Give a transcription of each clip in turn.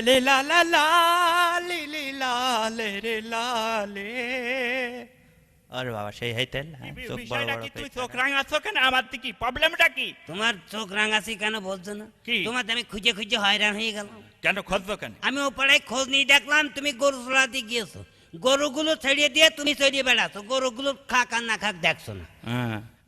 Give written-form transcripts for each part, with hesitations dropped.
লে লা লা লা লি লি লা লে রে লা লে। আরে বাবা সেই হাইতেল চোখ বড় বড়। তুই চোখ রাঙাচ্ছ কেন? আমার কি প্রবলেমটা কি? তোমার চোখ রাঙাছি কেন বলছো না? কি? তোমার আমি খুঁজে খুঁজে হয়রান হয়ে গেলাম। কেন খুঁজছো কেন? আমি ও পাড়ায় খোঁজ নিয়ে দেখলাম তুমি গরু চড়াতে গিয়েছো, গরুগুলো ছেড়িয়ে দিয়ে তুমি চড়িয়ে বেড়াচ্ছ, গরুগুলো খাক আর না খাক দেখছো না।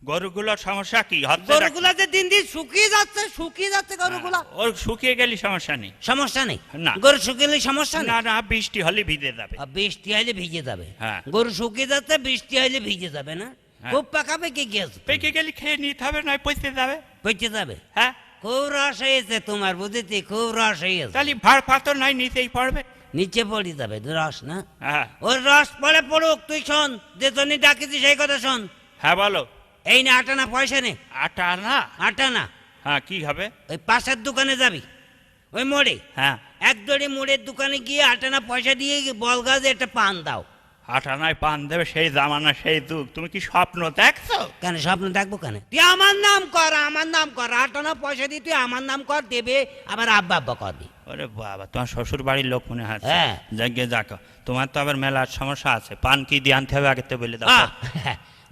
গরুগুলোর সমস্যা কি? গরুগুলো যে দিন দিন শুকিয়ে যাচ্ছে গরুগুলো। ওর শুকিয়ে গেলে সমস্যা নেই। সমস্যা নেই না। গরু শুকিয়ে সমস্যা না নেই। না, বৃষ্টি হলে ভিজে যাবে। বৃষ্টি হলে ভিজে যাবে। হ্যাঁ। গরু শুকিয়ে যাচ্ছে, বৃষ্টি হলে ভিজে যাবে না। খুব পাকা পেকে গিয়েছে। পেকে গেলে খেয়ে নিতে হবে, নয় পচে যাবে। পচে যাবে। হ্যাঁ, খুব রস হয়েছে তোমার, বুঝেছি খুব রস হয়েছে। তাহলে ভাড় পাথর নয় নিচেই পড়বে। নিচে পড়ে যাবে রস না? হ্যাঁ ওর রস পড়ে পড়ুক, তুই শোন, যে জন্য ডাকিছি সেই কথা শোন। হ্যাঁ বলো। এই না আটানা পয়সা নে। আটা না? আটানা। হ্যাঁ, কি হবে? ওই পাশের দোকানে যাবি, ওই মোড়ে। হ্যাঁ, এক দড়ি মোড়ের দোকানে গিয়ে আটানা পয়সা দিয়ে বল গাছে একটা পান দাও। আটা নয় পান দেবে, সেই জামানা সেই যুগ। তুমি কি স্বপ্ন দেখছো? কেন স্বপ্ন দেখবো কেন? তুই আমার নাম কর, আমার নাম কর, আটানা পয়সা দিয়ে তুই আমার নাম কর, দেবে আবার আব্বা আব্বা করবি। ওরে বাবা, তোমার শ্বশুর বাড়ির লোক মনে হয়। হ্যাঁ। যাকে যাকো, তোমার তো আবার মেলার সমস্যা আছে। পান কি দিয়ে আনতে হবে আগে তো বলে দাও।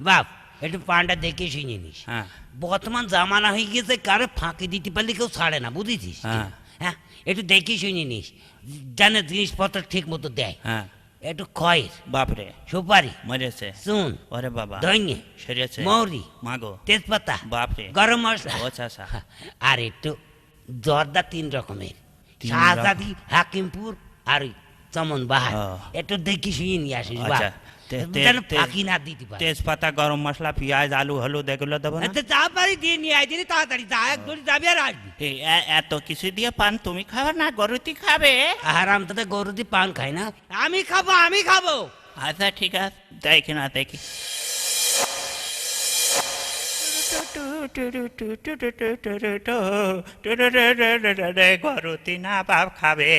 বাপ একটু পানটা দেখে শুনে নিস। হ্যাঁ। বর্তমান জামানা হয়ে গেছে, কারো ফাঁকি দিতে পারলে কেউ ছাড়ে না, বুঝেছিস? হ্যাঁ। হ্যাঁ, একটু দেখে শুনে নিস, জানে জিনিসপত্র ঠিক মতো দেয়। হ্যাঁ। একটু খয়ের, বাপরে, সুপারি, মরেছে। চুন, ওরে বাবা, ধনে, সেরেছে। মৌরি, মাগো, তেজপাতা, বাপরে, গরম মশলা, ও চাচা। আর একটু জর্দা 3 রকমের, তিন শাহজাদি, হাকিমপুর আর ওই চমন বাহার। ও। একটু দেখি শুয়ে নিয়ে আসিস। আচ্ছা, যেন ফাঁকি না দিতে পারে। তেজপাতা, গরম মশলা, পেঁয়াজ, আলু, হলুদ এগুলো দেবো না? যা পারি দিয়ে নিয়ে আয়, দিলে তাড়াতাড়ি যা, এক দড়ি যাবি আর আসবি। এত কিছু দিয়ে পান তুমি খাবে না, গরুতি খাবে? আরাম তাতে গরু দিয়ে পান খাই না, আমি খাবো, আমি খাবো। আচ্ছা ঠিক আছে, দেখি না দেখি। গরুতি না বাপ খাবে,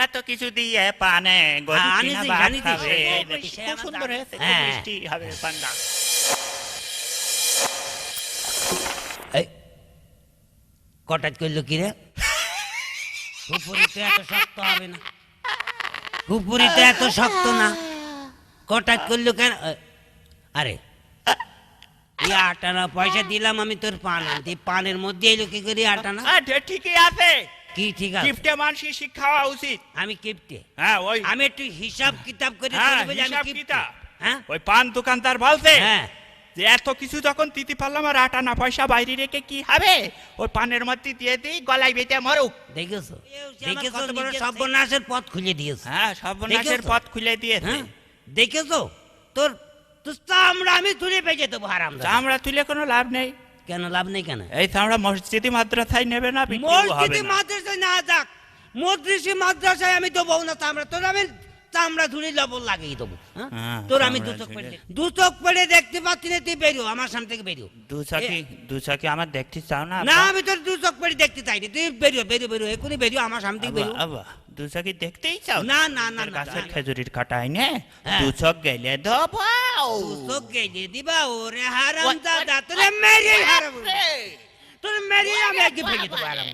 এত কিছু দিয়ে পানে গরুতি না বাপ খাবে। খুব সুন্দর হয়েছে, খুব মিষ্টি হবে পান্ডা। কটাজ করলো কি রে? খুপুরিতে এত শক্ত হবে না, খুপুরিতে এত শক্ত না। কটাজ করলো কেন? আরে আটানা পয়সা দিলাম আমি তোর পান আনতে, পানের মধ্যে এলো কি করি আটানা? ঠিকই আছে। কি ঠিক আছে? কিপ্টে মানুষই শিক্ষা হওয়া উচিত। আমি কিপ্টে? হ্যাঁ, ওই আমি একটু হিসাব কিতাব করে হিসাব কিতাব। হ্যাঁ, ওই পান দোকানদার বলছে হ্যাঁ, যে এত কিছু যখন দিতে পারলাম, আর আটানা পয়সা বাইরে রেখে কি হবে, ওই পানের মধ্যে দিয়ে দিই, গলায় বেঁধে মরুক। দেখেছো দেখেছো কত বড় সর্বনাশের পথ খুলে দিয়েছে। হ্যাঁ, সর্বনাশের পথ খুলে দিয়েছে। হ্যাঁ, দেখেছো? তোর চামড়া আমি তুলে বেঁচে দেবো হারাম। চামড়া তুলে কোনো লাভ নেই। কেন লাভ নেই কেন? এই চামড়া মসজিদি মাদ্রাসায় নেবে না, মসজিদে মাদ্রাসায় না যাক, মদ্রিসি মাদ্রাসায় আমি দেবো না চামড়া। তোর আমি চামড়া ধুলি লবণ লাগিয়ে দেবো। তোর আমি দু চোখ পড়ে দেখতে পাচ্ছি না, তুই বেরিও আমার সামনে থেকে, বেরিও। দু চোখে আমার দেখতে চাও না? না, আমি তোর 2 চোখ পড়ে দেখতে চাই না, তুই বেরিও এখনই বেরিও আমার সামনে থেকে, বেরিও। দু চোখে দেখতেই চাও? না না না, গাছের খেজুরির কাটাই নে, হ্যাঁ। 2 চোখ গেলে দেবো। 2 চোখ গেলে দিবা? ওরে হারাম দাদা, তোরে মেরে হারাম, তোর মেরে আমি আগে ভেঙে দেবো হারাম।